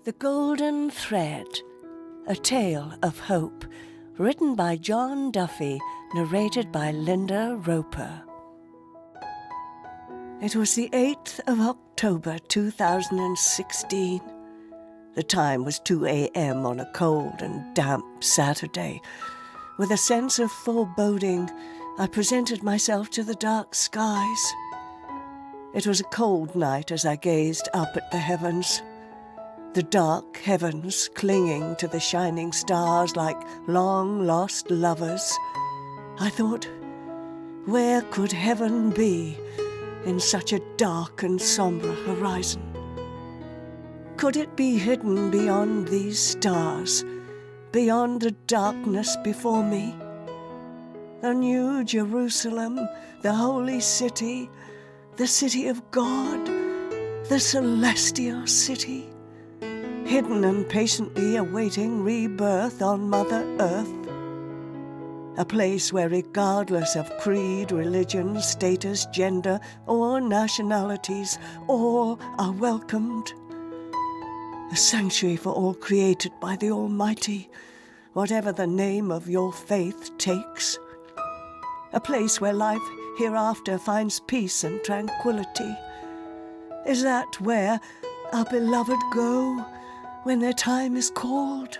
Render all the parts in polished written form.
The Golden Thread, a tale of hope, written by John Duffy, narrated by Linda Roper. It was the 8th of October 2016. The time was 2 a.m. on a cold and damp Saturday. With a sense of foreboding, I presented myself to the dark skies. It was a cold night as I gazed up at the heavens. The dark heavens clinging to the shining stars like long-lost lovers. I thought, where could heaven be in such a dark and sombre horizon? Could it be hidden beyond these stars, beyond the darkness before me? The New Jerusalem, the holy city, the city of God, the celestial city, hidden and patiently awaiting rebirth on Mother Earth. A place where, regardless of creed, religion, status, gender, or nationalities, all are welcomed. A sanctuary for all created by the Almighty, whatever the name of your faith takes. A place where life hereafter finds peace and tranquility. Is that where our beloved go when their time is called?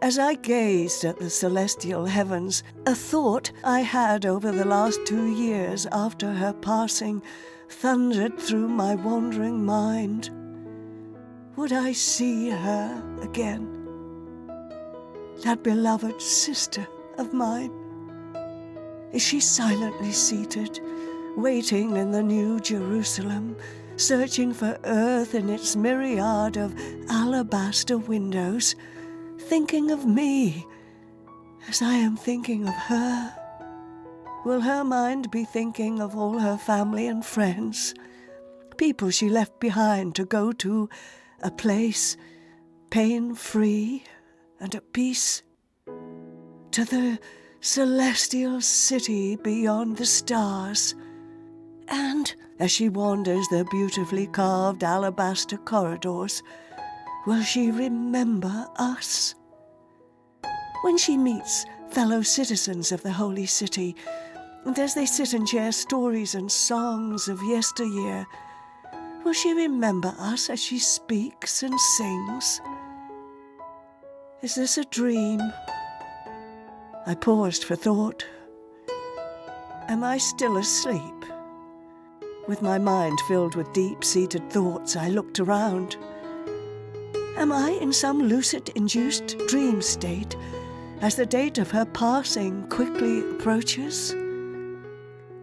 As I gazed at the celestial heavens, a thought I had over the last 2 years after her passing thundered through my wandering mind. Would I see her again? That beloved sister of mine? Is she silently seated, waiting in the New Jerusalem, searching for earth in its myriad of alabaster windows, thinking of me as I am thinking of her? Will her mind be thinking of all her family and friends, people she left behind to go to a place pain-free and at peace, to the celestial city beyond the stars? And as she wanders the beautifully carved alabaster corridors, will she remember us? When she meets fellow citizens of the holy city, and as they sit and share stories and songs of yesteryear, will she remember us as she speaks and sings? Is this a dream? I paused for thought. Am I still asleep? With my mind filled with deep-seated thoughts, I looked around. Am I in some lucid-induced dream state as the date of her passing quickly approaches?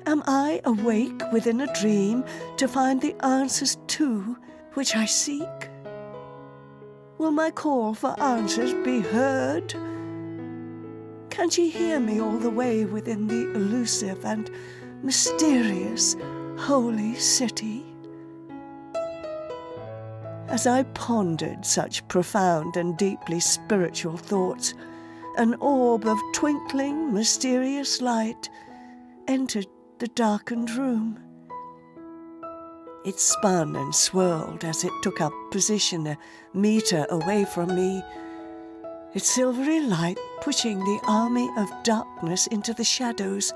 Am I awake within a dream to find the answers to which I seek? Will my call for answers be heard? Can she hear me all the way within the elusive and mysterious holy city? As I pondered such profound and deeply spiritual thoughts, an orb of twinkling, mysterious light entered the darkened room. It spun and swirled as it took up position a meter away from me, its silvery light pushing the army of darkness into the shadows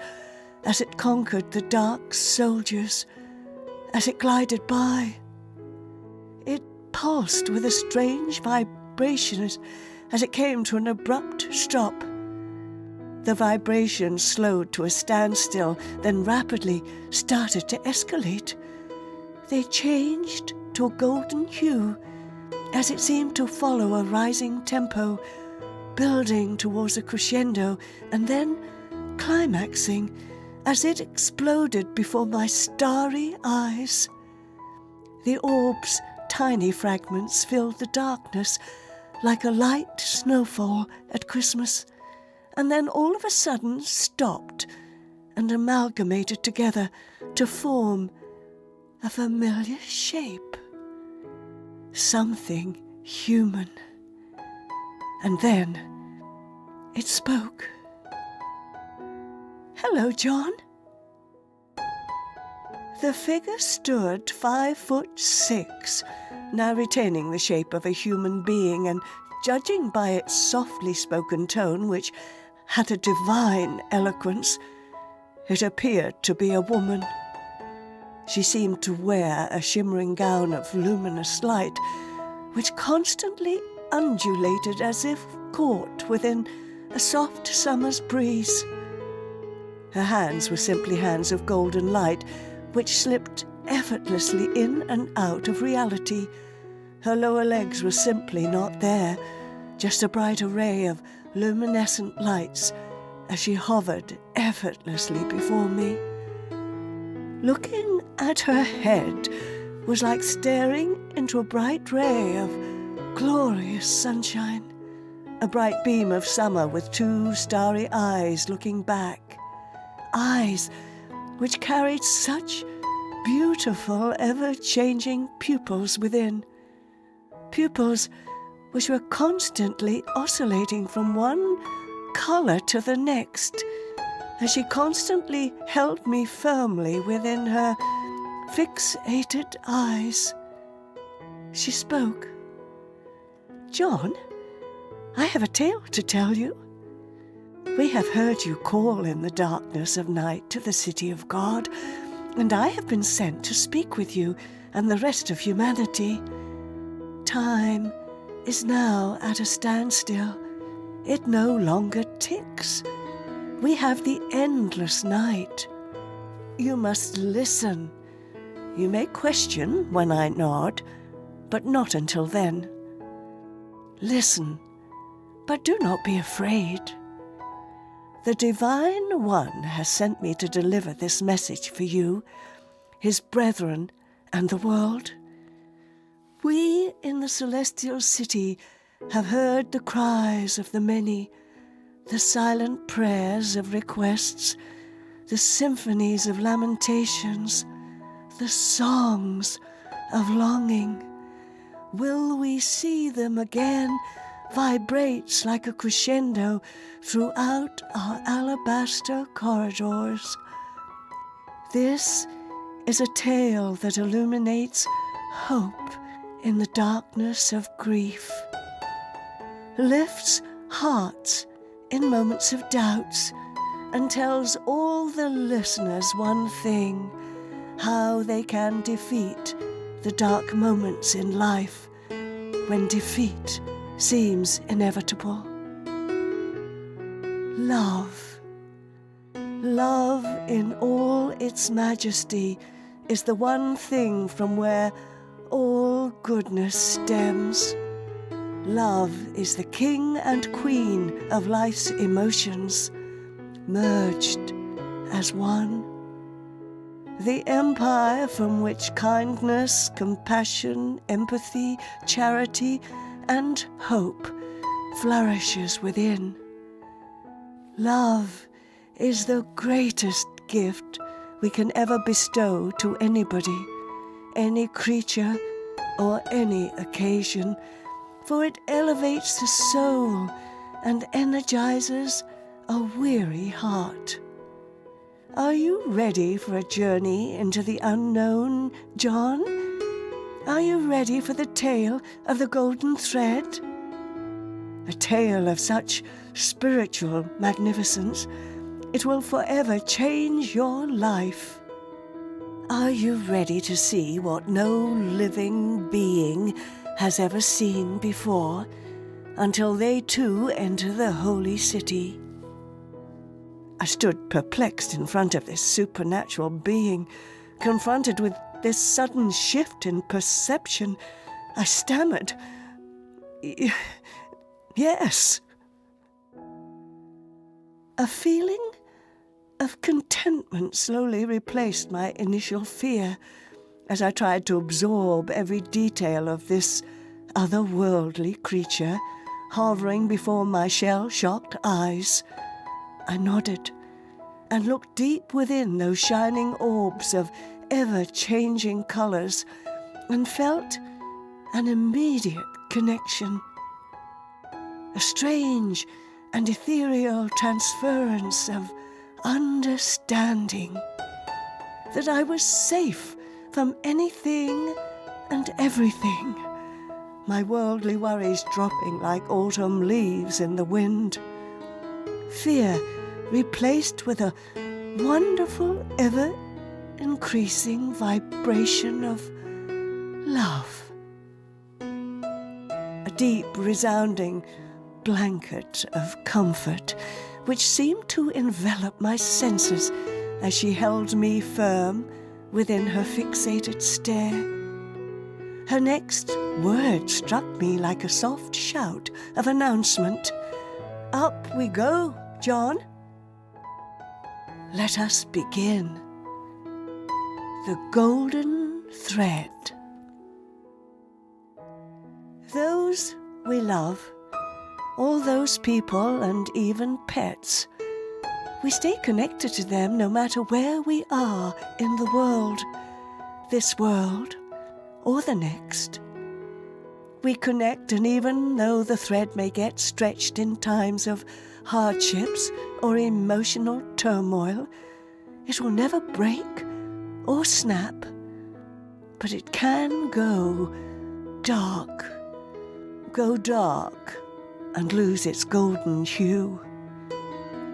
as it conquered the dark soldiers, as it glided by. It pulsed with a strange vibration as it came to an abrupt stop. The vibration slowed to a standstill, then rapidly started to escalate. They changed to a golden hue as it seemed to follow a rising tempo, building towards a crescendo and then climaxing as it exploded before my starry eyes. The orb's tiny fragments filled the darkness like a light snowfall at Christmas, and then all of a sudden stopped and amalgamated together to form a familiar shape. Something human. And then it spoke. "Hello, John." The figure stood 5'6", now retaining the shape of a human being, and judging by its softly spoken tone, which had a divine eloquence, it appeared to be a woman. She seemed to wear a shimmering gown of luminous light, which constantly undulated as if caught within a soft summer's breeze. Her hands were simply hands of golden light, which slipped effortlessly in and out of reality. Her lower legs were simply not there, just a bright array of luminescent lights as she hovered effortlessly before me. Looking at her head was like staring into a bright ray of glorious sunshine, a bright beam of summer with two starry eyes looking back, eyes which carried such beautiful, ever-changing pupils within, pupils which were constantly oscillating from one colour to the next, as she constantly held me firmly within her fixated eyes. She spoke. "John, I have a tale to tell you. We have heard you call in the darkness of night to the city of God, and I have been sent to speak with you and the rest of humanity. Time is now at a standstill. It no longer ticks. We have the endless night. You must listen. You may question when I nod, but not until then. Listen, but do not be afraid. The Divine One has sent me to deliver this message for you, his brethren, and the world. We in the celestial city have heard the cries of the many, the silent prayers of requests, the symphonies of lamentations, the songs of longing. Will we see them again vibrates like a crescendo throughout our alabaster corridors. This is a tale that illuminates hope in the darkness of grief, lifts hearts in moments of doubts, and tells all the listeners one thing: how they can defeat the dark moments in life when defeat seems inevitable. Love. Love in all its majesty is the one thing from where all goodness stems. Love is the king and queen of life's emotions, merged as one. The empire from which kindness, compassion, empathy, charity, and hope flourishes within. Love is the greatest gift we can ever bestow to anybody, any creature, or any occasion, for it elevates the soul and energizes a weary heart. Are you ready for a journey into the unknown, John? Are you ready for the tale of the golden thread? A tale of such spiritual magnificence, it will forever change your life. Are you ready to see what no living being has ever seen before, until they too enter the holy city? I stood perplexed in front of this supernatural being, confronted with this sudden shift in perception. I stammered, "Yes." A feeling of contentment slowly replaced my initial fear as I tried to absorb every detail of this otherworldly creature hovering before my shell-shocked eyes. I nodded and looked deep within those shining orbs of ever-changing colors and felt an immediate connection, a strange and ethereal transference of understanding. that I was safe from anything and everything, my worldly worries dropping like autumn leaves in the wind. Fear replaced with a wonderful, ever-increasing vibration of love. A deep, resounding blanket of comfort which seemed to envelop my senses as she held me firm within her fixated stare. Her next word struck me like a soft shout of announcement. "Up we go, John. Let us begin." The golden thread. Those we love, all those people and even pets, we stay connected to them no matter where we are in the world, this world or the next. We connect, and even though the thread may get stretched in times of hardships or emotional turmoil, it will never break or snap, but it can go dark and lose its golden hue.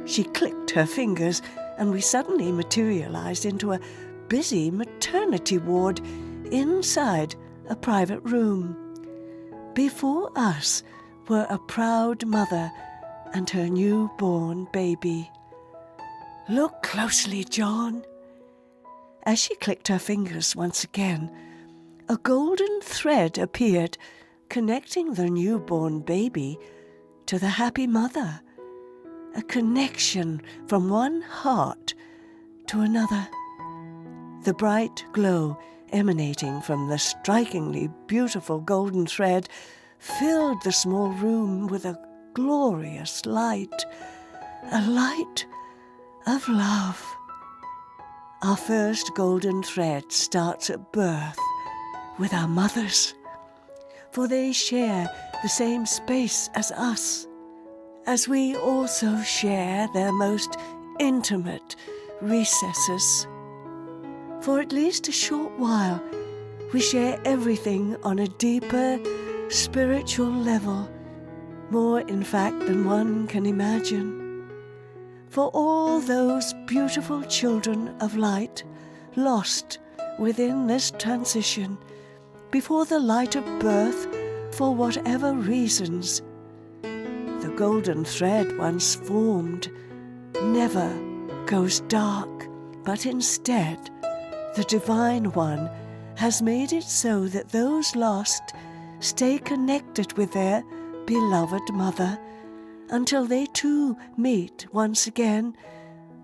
She clicked her fingers, and we suddenly materialized into a busy maternity ward inside a private room. Before us were a proud mother and her newborn baby. "Look closely, John." As she clicked her fingers once again, a golden thread appeared, connecting the newborn baby to the happy mother. A connection from one heart to another. The bright glow emanating from the strikingly beautiful golden thread filled the small room with a glorious light, a light of love. Our first golden thread starts at birth with our mothers, for they share the same space as us, as we also share their most intimate recesses. For at least a short while, we share everything on a deeper spiritual level, more in fact than one can imagine. For all those beautiful children of light lost within this transition, before the light of birth, for whatever reasons, the golden thread once formed never goes dark, but instead the Divine One has made it so that those lost stay connected with their beloved mother until they too meet once again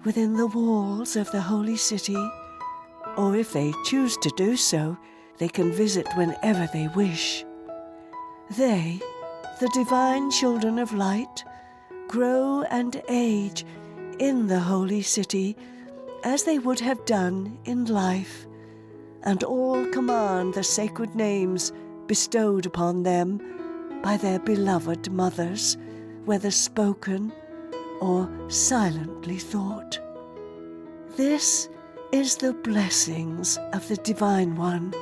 within the walls of the holy city, or if they choose to do so, they can visit whenever they wish. They, the divine children of light, grow and age in the holy city as they would have done in life, and all command the sacred names bestowed upon them by their beloved mothers, whether spoken or silently thought. This is the blessings of the Divine One.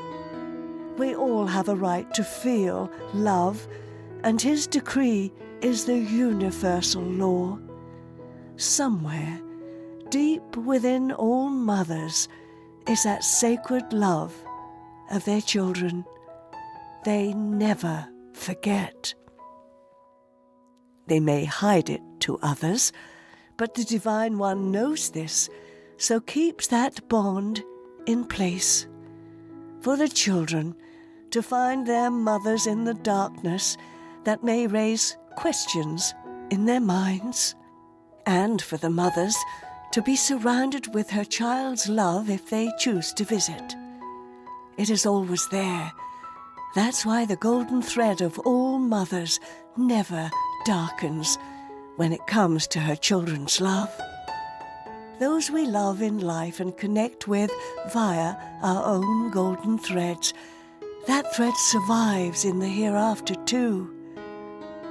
We all have a right to feel love, and His decree is the universal law. Somewhere, deep within all mothers, is that sacred love of their children. They never forget. They may hide it to others, but the Divine One knows this, so keeps that bond in place. For the children to find their mothers in the darkness that may raise questions in their minds, and for the mothers to be surrounded with her child's love if they choose to visit. It is always there. That's why the golden thread of all mothers never darkens when it comes to her children's love. Those we love in life and connect with via our own golden threads, that thread survives in the hereafter too.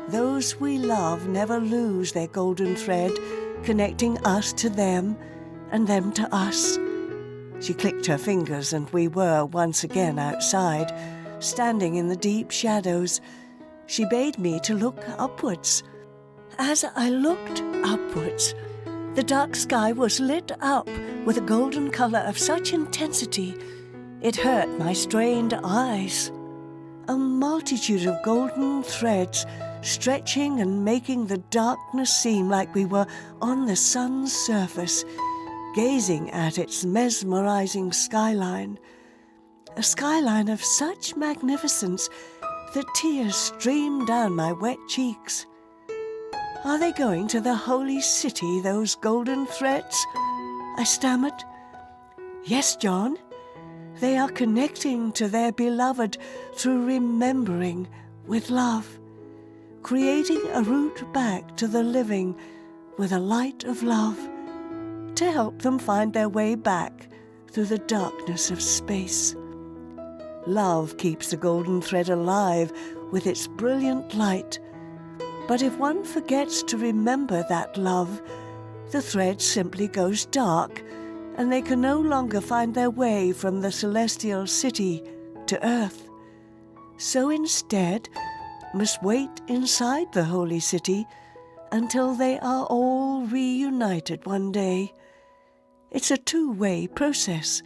Those we love never lose their golden thread, connecting us to them and them to us. She clicked her fingers and we were once again outside, standing in the deep shadows. She bade me to look upwards. As I looked upwards, the dark sky was lit up with a golden colour of such intensity it hurt my strained eyes. A multitude of golden threads stretching and making the darkness seem like we were on the sun's surface, gazing at its mesmerizing skyline. A skyline of such magnificence that tears streamed down my wet cheeks. Are they going to the holy city, those golden threads? I stammered. Yes, John. They are connecting to their beloved through remembering with love, creating a route back to the living with a light of love, to help them find their way back through the darkness of space. Love keeps the golden thread alive with its brilliant light, but if one forgets to remember that love, the thread simply goes dark, and they can no longer find their way from the celestial city to earth. So instead, must wait inside the holy city until they are all reunited one day. It's a two-way process.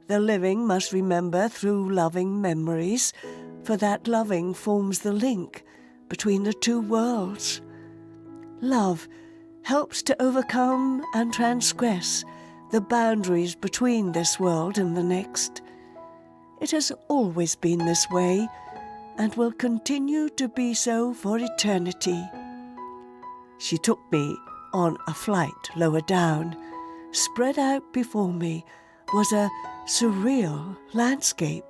The living must remember through loving memories, for that loving forms the link between the two worlds. Love helps to overcome and transgress the boundaries between this world and the next. It has always been this way and will continue to be so for eternity. She took me on a flight lower down. Spread out before me was a surreal landscape.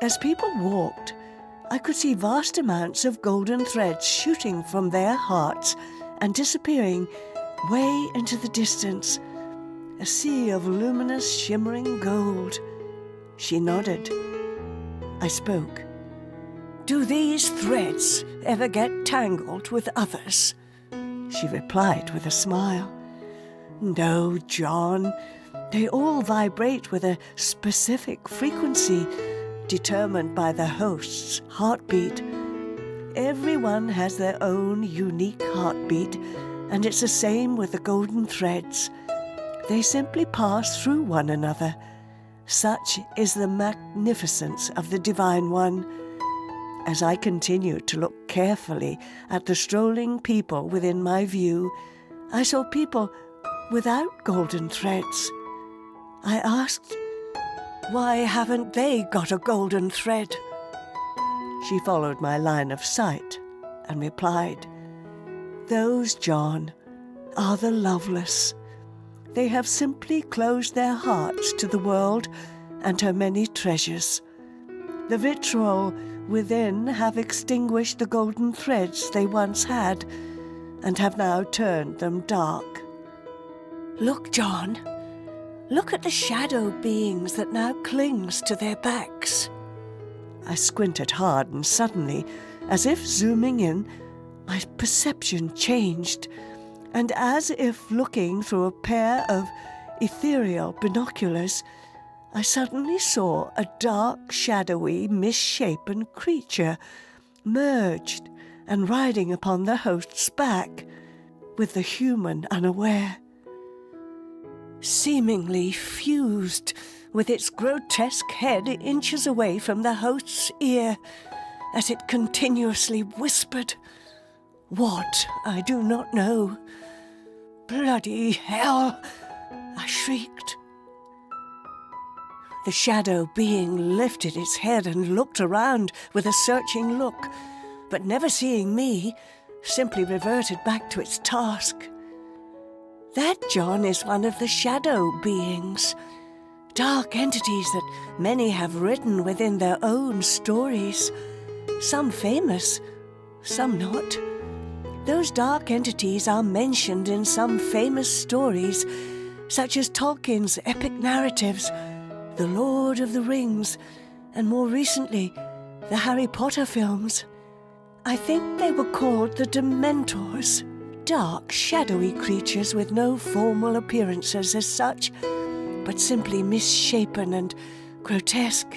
As people walked, I could see vast amounts of golden threads shooting from their hearts and disappearing way into the distance, a sea of luminous, shimmering gold. She nodded. I spoke. Do these threads ever get tangled with others? She replied with a smile. No, John. They all vibrate with a specific frequency determined by the host's heartbeat. Everyone has their own unique heartbeat, and it's the same with the golden threads. They simply pass through one another. Such is the magnificence of the Divine One. As I continued to look carefully at the strolling people within my view, I saw people without golden threads. I asked, why haven't they got a golden thread? She followed my line of sight and replied, those, John, are the loveless. They have simply closed their hearts to the world and her many treasures. The vitriol within have extinguished the golden threads they once had and have now turned them dark. Look, John. Look at the shadow beings that now clings to their backs. I squinted hard and suddenly, as if zooming in, my perception changed, and as if looking through a pair of ethereal binoculars, I suddenly saw a dark, shadowy, misshapen creature merged and riding upon the host's back, with the human unaware. Seemingly fused, with its grotesque head inches away from the host's ear, as it continuously whispered, what, I do not know. Bloody hell! I shrieked. The shadow being lifted its head and looked around with a searching look, but never seeing me, simply reverted back to its task. That, John, is one of the shadow beings, dark entities that many have written within their own stories, some famous, some not. Those dark entities are mentioned in some famous stories, such as Tolkien's epic narratives, The Lord of the Rings, and more recently, the Harry Potter films. I think they were called the Dementors, dark, shadowy creatures with no formal appearances as such, but simply misshapen and grotesque,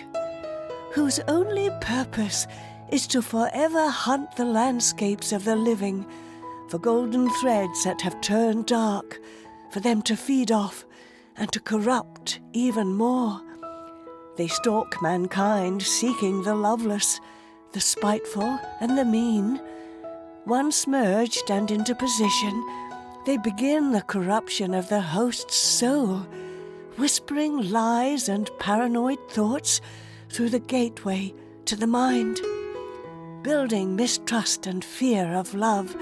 whose only purpose is to forever hunt the landscapes of the living for golden threads that have turned dark, for them to feed off and to corrupt even more. They stalk mankind, seeking the loveless, the spiteful and the mean. Once merged and into position, they begin the corruption of the host's soul, whispering lies and paranoid thoughts through the gateway to the mind, building mistrust and fear of love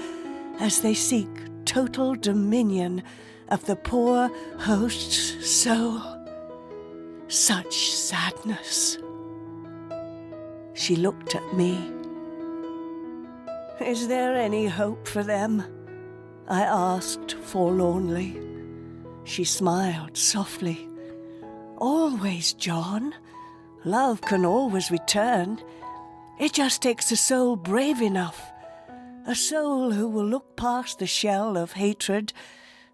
as they seek total dominion of the poor host's soul. Such sadness. She looked at me. "Is there any hope for them?" I asked forlornly. She smiled softly. "Always, John. Love can always return. It just takes a soul brave enough. A soul who will look past the shell of hatred,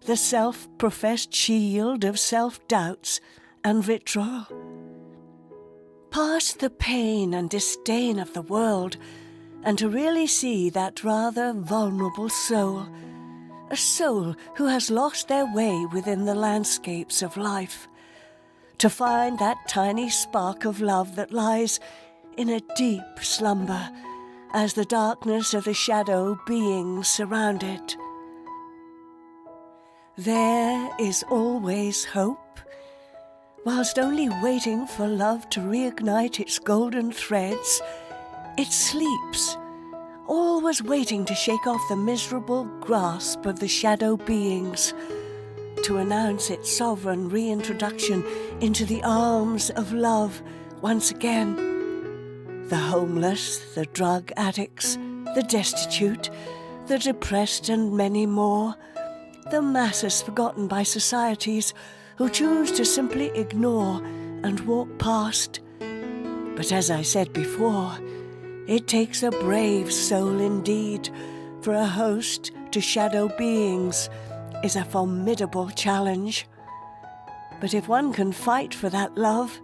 the self-professed shield of self-doubts and vitriol. Past the pain and disdain of the world, and to really see that rather vulnerable soul, a soul who has lost their way within the landscapes of life, to find that tiny spark of love that lies in a deep slumber as the darkness of the shadow beings surround it. There is always hope. Whilst only waiting for love to reignite its golden threads, it sleeps, always waiting to shake off the miserable grasp of the shadow beings, to announce its sovereign reintroduction into the arms of love once again. The homeless, the drug addicts, the destitute, the depressed and many more, the masses forgotten by societies who choose to simply ignore and walk past. But as I said before, it takes a brave soul indeed, for a host to shadow beings is a formidable challenge. But if one can fight for that love,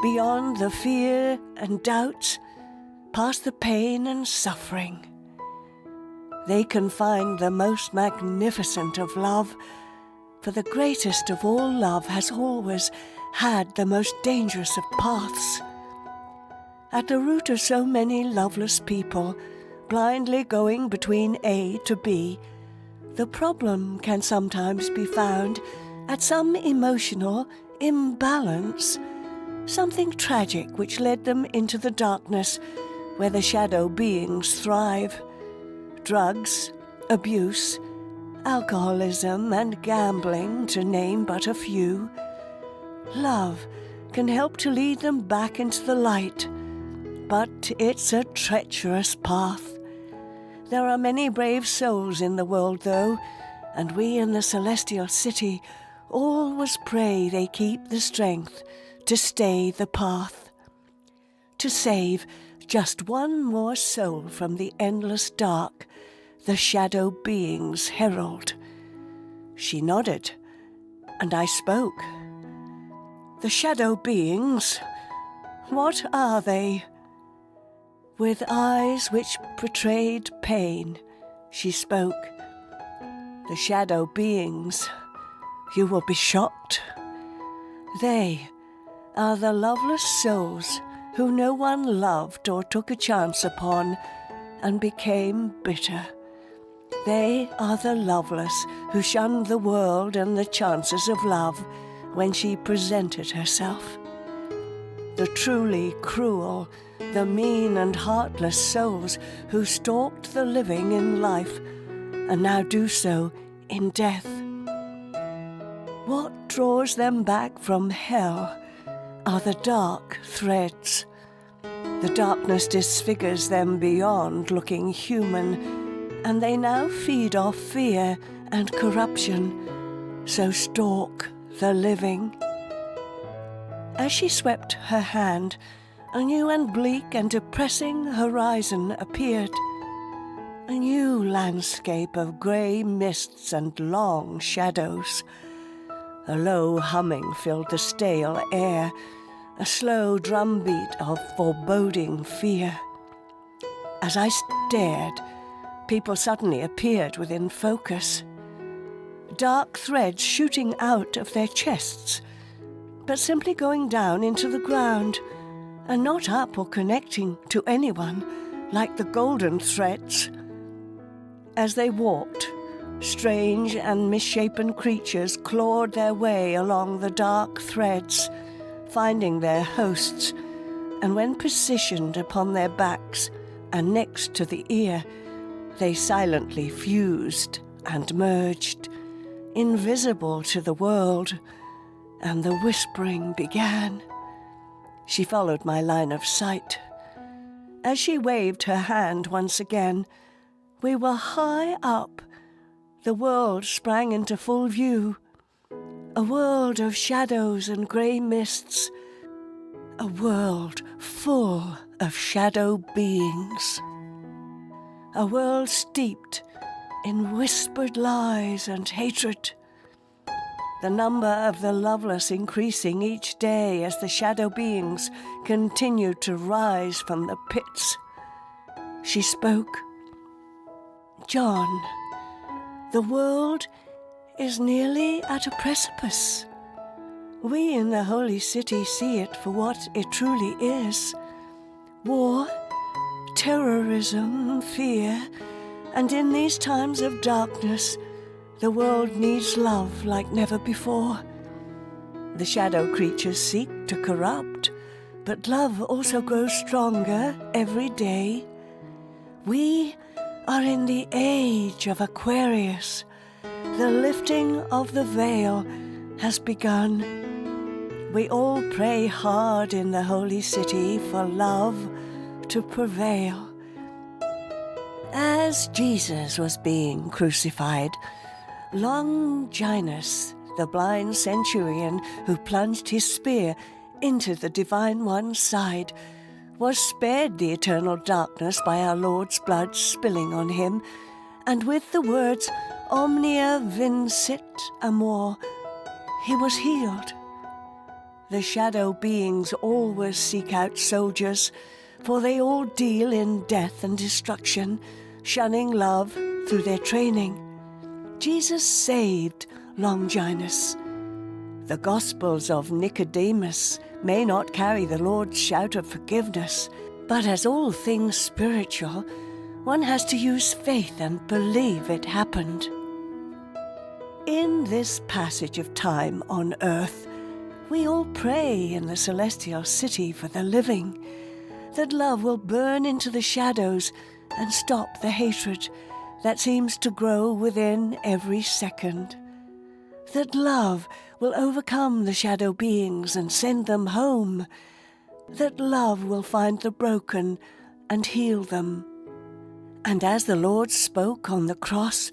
beyond the fear and doubts, past the pain and suffering, they can find the most magnificent of love, for the greatest of all love has always had the most dangerous of paths. At the root of so many loveless people, blindly going between A to B, the problem can sometimes be found at some emotional imbalance, something tragic which led them into the darkness where the shadow beings thrive. Drugs, abuse, alcoholism and gambling, to name but a few. Love can help to lead them back into the light, but it's a treacherous path. There are many brave souls in the world, though, and we in the celestial city always pray they keep the strength to stay the path, to save just one more soul from the endless dark the shadow beings herald. She nodded, and I spoke. The shadow beings, what are they? With eyes which portrayed pain, she spoke. The shadow beings, you will be shocked. They are the loveless souls who no one loved or took a chance upon and became bitter. They are the loveless who shunned the world and the chances of love when she presented herself. The truly cruel, the mean and heartless souls who stalked the living in life and now do so in death. What draws them back from hell are the dark threads. The darkness disfigures them beyond looking human, and they now feed off fear and corruption, so stalk the living. As she swept her hand, a new and bleak and depressing horizon appeared. A new landscape of grey mists and long shadows. A low humming filled the stale air, a slow drumbeat of foreboding fear. As I stared, people suddenly appeared within focus. Dark threads shooting out of their chests, but simply going down into the ground, and not up or connecting to anyone like the golden threads. As they walked, strange and misshapen creatures clawed their way along the dark threads, finding their hosts, and when positioned upon their backs and next to the ear, they silently fused and merged, invisible to the world, and the whispering began. She followed my line of sight. As she waved her hand once again, we were high up. The world sprang into full view. A world of shadows and grey mists. A world full of shadow beings. A world steeped in whispered lies and hatred. The number of the loveless increasing each day as the shadow beings continued to rise from the pits. She spoke. John, the world is nearly at a precipice. We in the Holy City see it for what it truly is. War, terrorism, fear, and in these times of darkness, the world needs love like never before. The shadow creatures seek to corrupt, but love also grows stronger every day. We are in the age of Aquarius. The lifting of the veil has begun. We all pray hard in the Holy City for love to prevail. As Jesus was being crucified, Longinus, the blind centurion who plunged his spear into the Divine One's side, was spared the eternal darkness by our Lord's blood spilling on him, and with the words, Omnia vincit amor, he was healed. The shadow beings always seek out soldiers, for they all deal in death and destruction, shunning love through their training. Jesus saved Longinus. The Gospels of Nicodemus may not carry the Lord's shout of forgiveness, but as all things spiritual, one has to use faith and believe it happened. In this passage of time on earth, we all pray in the celestial city for the living, that love will burn into the shadows and stop the hatred that seems to grow within every second. That love will overcome the shadow beings and send them home. That love will find the broken and heal them. And as the Lord spoke on the cross,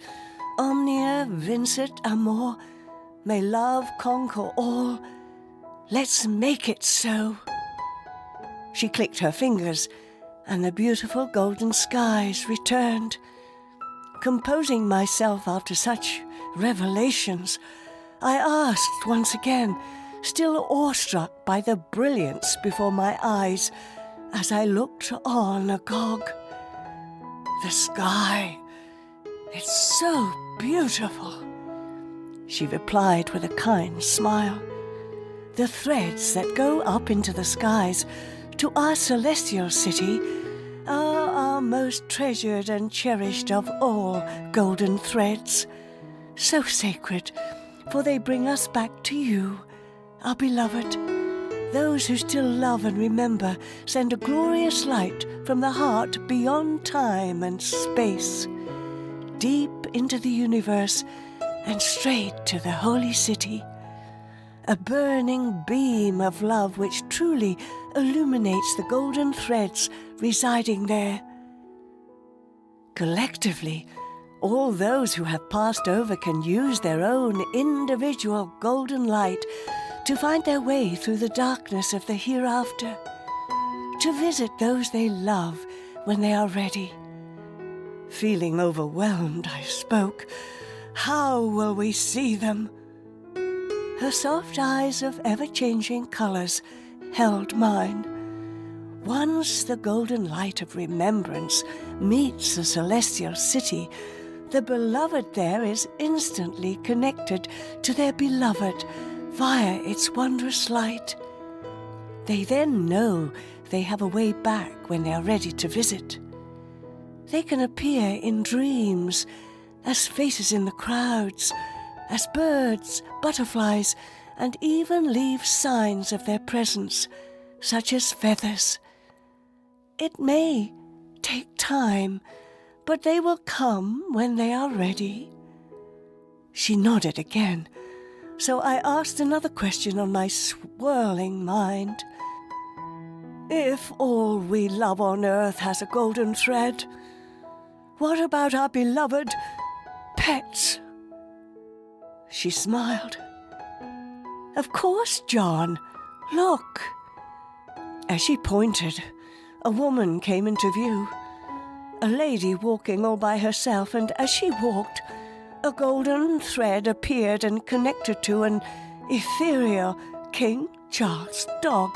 Omnia vincit amor, may love conquer all. Let's make it so. She clicked her fingers, and the beautiful golden skies returned. Composing myself after such revelations, I asked once again, still awestruck by the brilliance before my eyes, as I looked on agog. The sky, it's so beautiful, she replied with a kind smile. The threads that go up into the skies to our celestial city are our most treasured and cherished of all golden threads, so sacred, for they bring us back to you, our beloved. Those who still love and remember send a glorious light from the heart beyond time and space, deep into the universe and straight to the holy city. A burning beam of love which truly illuminates the golden threads residing there. Collectively, all those who have passed over can use their own individual golden light to find their way through the darkness of the hereafter, to visit those they love when they are ready. Feeling overwhelmed, I spoke. How will we see them? Her soft eyes of ever-changing colors held mine. Once the golden light of remembrance meets the celestial city, the beloved there is instantly connected to their beloved via its wondrous light. They then know they have a way back when they are ready to visit. They can appear in dreams, as faces in the crowds, as birds, butterflies, and even leave signs of their presence, such as feathers. It may take time, but they will come when they are ready. She nodded again, so I asked another question on my swirling mind. If all we love on earth has a golden thread, what about our beloved pets? She smiled. Of course, John. Look. As she pointed, a woman came into view. A lady walking all by herself, and as she walked, a golden thread appeared and connected to an ethereal King Charles dog,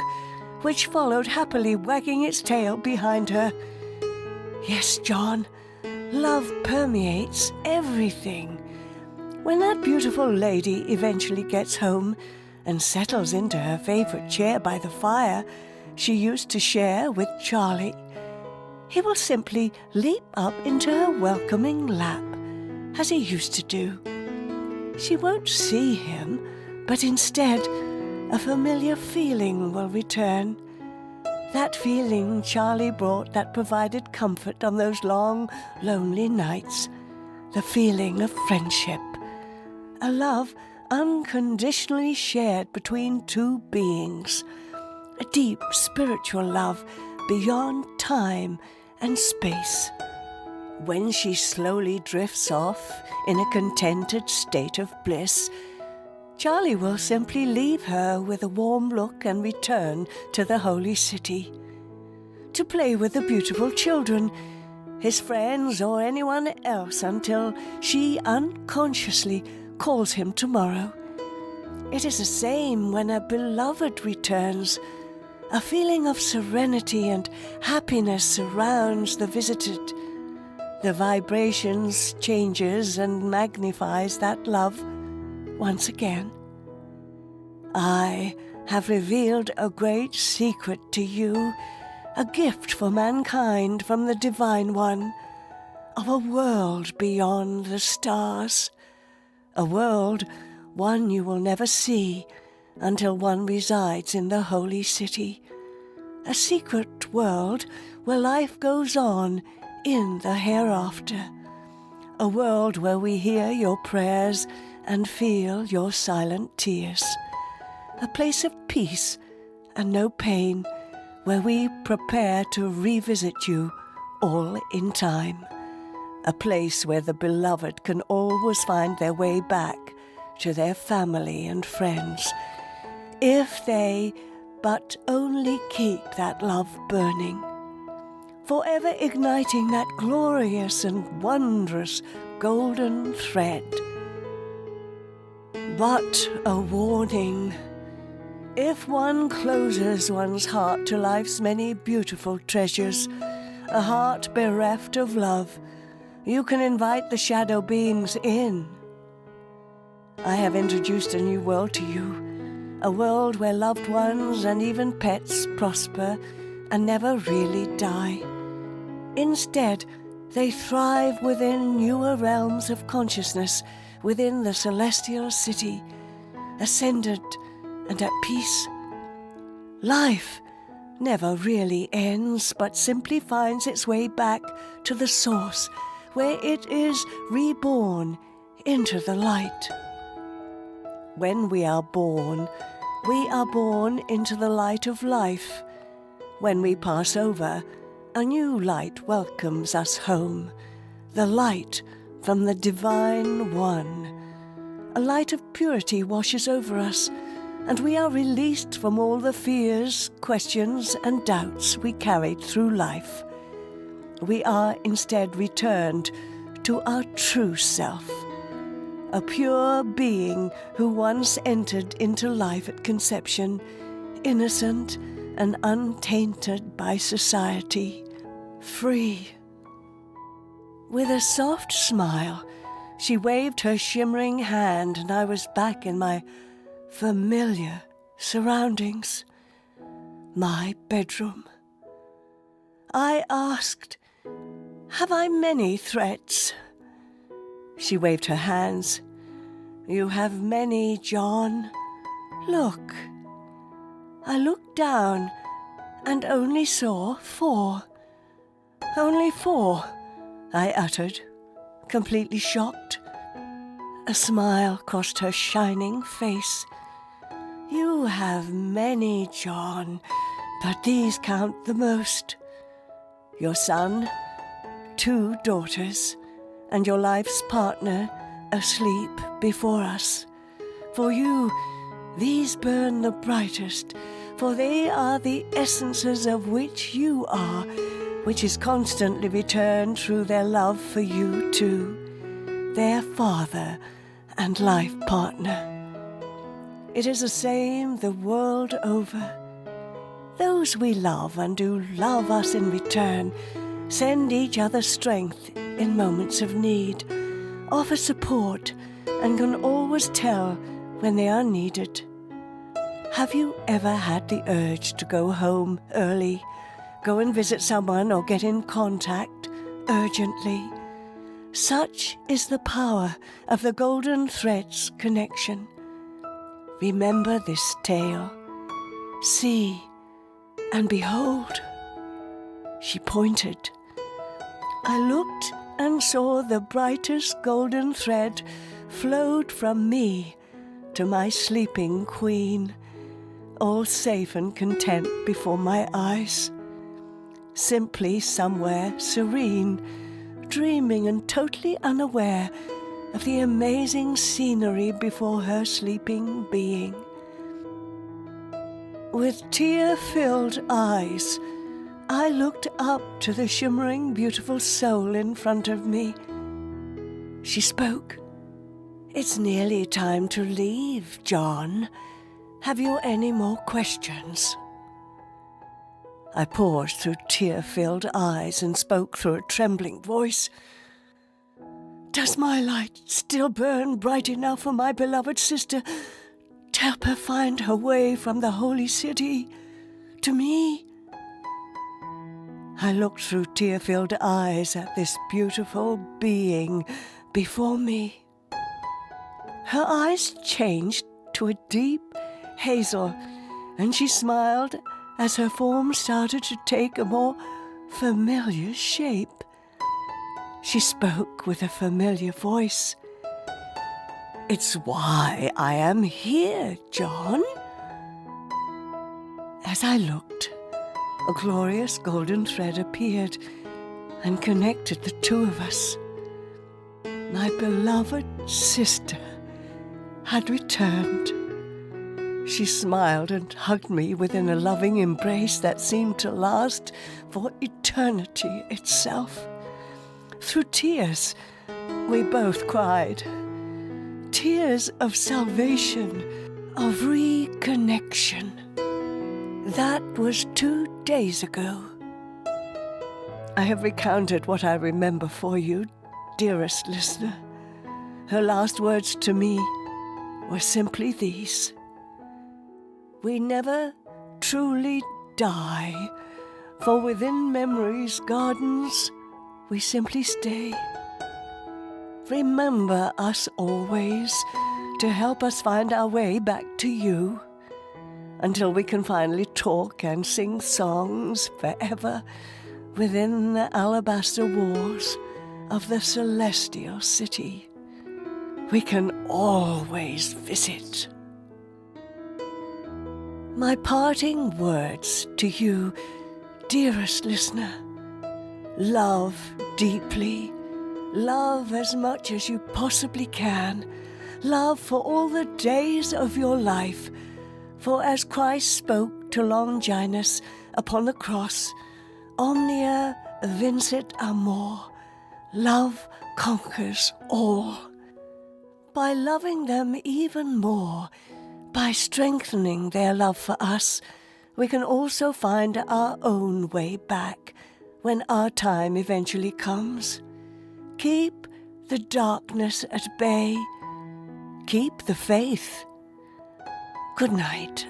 which followed happily, wagging its tail behind her. Yes, John, love permeates everything. When that beautiful lady eventually gets home and settles into her favorite chair by the fire she used to share with Charlie, he will simply leap up into her welcoming lap, as he used to do. She won't see him, but instead a familiar feeling will return. That feeling Charlie brought that provided comfort on those long, lonely nights. The feeling of friendship. A love unconditionally shared between two beings. A deep spiritual love beyond time and space. When she slowly drifts off in a contented state of bliss, Charlie will simply leave her with a warm look and return to the holy city. To play with the beautiful children, his friends or anyone else, until she unconsciously calls him tomorrow. It is the same when a beloved returns. A feeling of serenity and happiness surrounds the visited. The vibrations changes and magnifies that love once again. I have revealed a great secret to you, a gift for mankind from the Divine One, of a world beyond the stars, a world one you will never see until one resides in the holy city, a secret world where life goes on in the hereafter, a world where we hear your prayers and feel your silent tears, a place of peace and no pain, where we prepare to revisit you all in time, a place where the beloved can always find their way back to their family and friends, if they but only keep that love burning, forever igniting that glorious and wondrous golden thread. But a warning. If one closes one's heart to life's many beautiful treasures, a heart bereft of love, you can invite the shadow beings in. I have introduced a new world to you, a world where loved ones and even pets prosper and never really die. Instead, they thrive within newer realms of consciousness within the celestial city, ascended and at peace. Life never really ends, but simply finds its way back to the source, where it is reborn into the light. When we are born into the light of life. When we pass over, a new light welcomes us home, the light from the Divine One. A light of purity washes over us, and we are released from all the fears, questions, and doubts we carried through life. We are instead returned to our true self, a pure being who once entered into life at conception, innocent and untainted by society, free. With a soft smile, she waved her shimmering hand, and I was back in my familiar surroundings, my bedroom. I asked, "Have I many threats?" She waved her hands. "You have many, John. Look." I looked down and only saw 4. "Only 4," I uttered, completely shocked. A smile crossed her shining face. "You have many, John, but these count the most. Your son, 2 daughters, and your life's partner asleep before us. For you, these burn the brightest, for they are the essences of which you are, which is constantly returned through their love for you too, their father and life partner. It is the same the world over. Those we love and who love us in return send each other strength in moments of need, offer support, and can always tell when they are needed. Have you ever had the urge to go home early, go and visit someone or get in contact urgently? Such is the power of the golden thread's connection. Remember this tale. See and behold. She pointed. I looked and saw the brightest golden thread flowed from me to my sleeping queen, all safe and content before my eyes. Simply somewhere serene, dreaming and totally unaware of the amazing scenery before her sleeping being. With tear-filled eyes, I looked up to the shimmering, beautiful soul in front of me. She spoke. "It's nearly time to leave, John. Have you any more questions?" I paused through tear-filled eyes and spoke through a trembling voice. "Does my light still burn bright enough for my beloved sister to help her find her way from the holy city to me?" I looked through tear-filled eyes at this beautiful being before me. Her eyes changed to a deep hazel, and she smiled as her form started to take a more familiar shape. She spoke with a familiar voice. "It's why I am here, John." As I looked, a glorious golden thread appeared and connected the two of us. My beloved sister had returned. She smiled and hugged me within a loving embrace that seemed to last for eternity itself. Through tears, we both cried. Tears of salvation, of reconnection. That was 2 days ago. I have recounted what I remember for you, dearest listener. Her last words to me were simply these. We never truly die, for within memory's gardens we simply stay. Remember us always to help us find our way back to you, until we can finally talk and sing songs forever within the alabaster walls of the celestial city. We can always visit. My parting words to you, dearest listener. Love deeply. Love as much as you possibly can. Love for all the days of your life. For as Christ spoke to Longinus upon the cross, omnia vincit amor, love conquers all. By loving them even more, by strengthening their love for us, we can also find our own way back when our time eventually comes. Keep the darkness at bay. Keep the faith. Good night.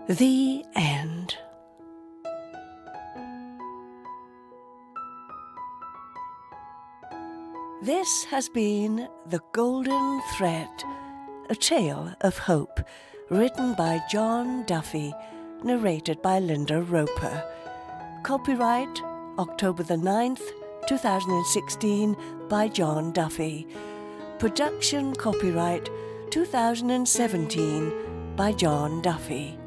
The end. This has been The Golden Thread, a tale of hope, written by John Duffy, narrated by Linda Roper. Copyright October the 9th, 2016 by John Duffy. Production copyright 2017 by John Duffy.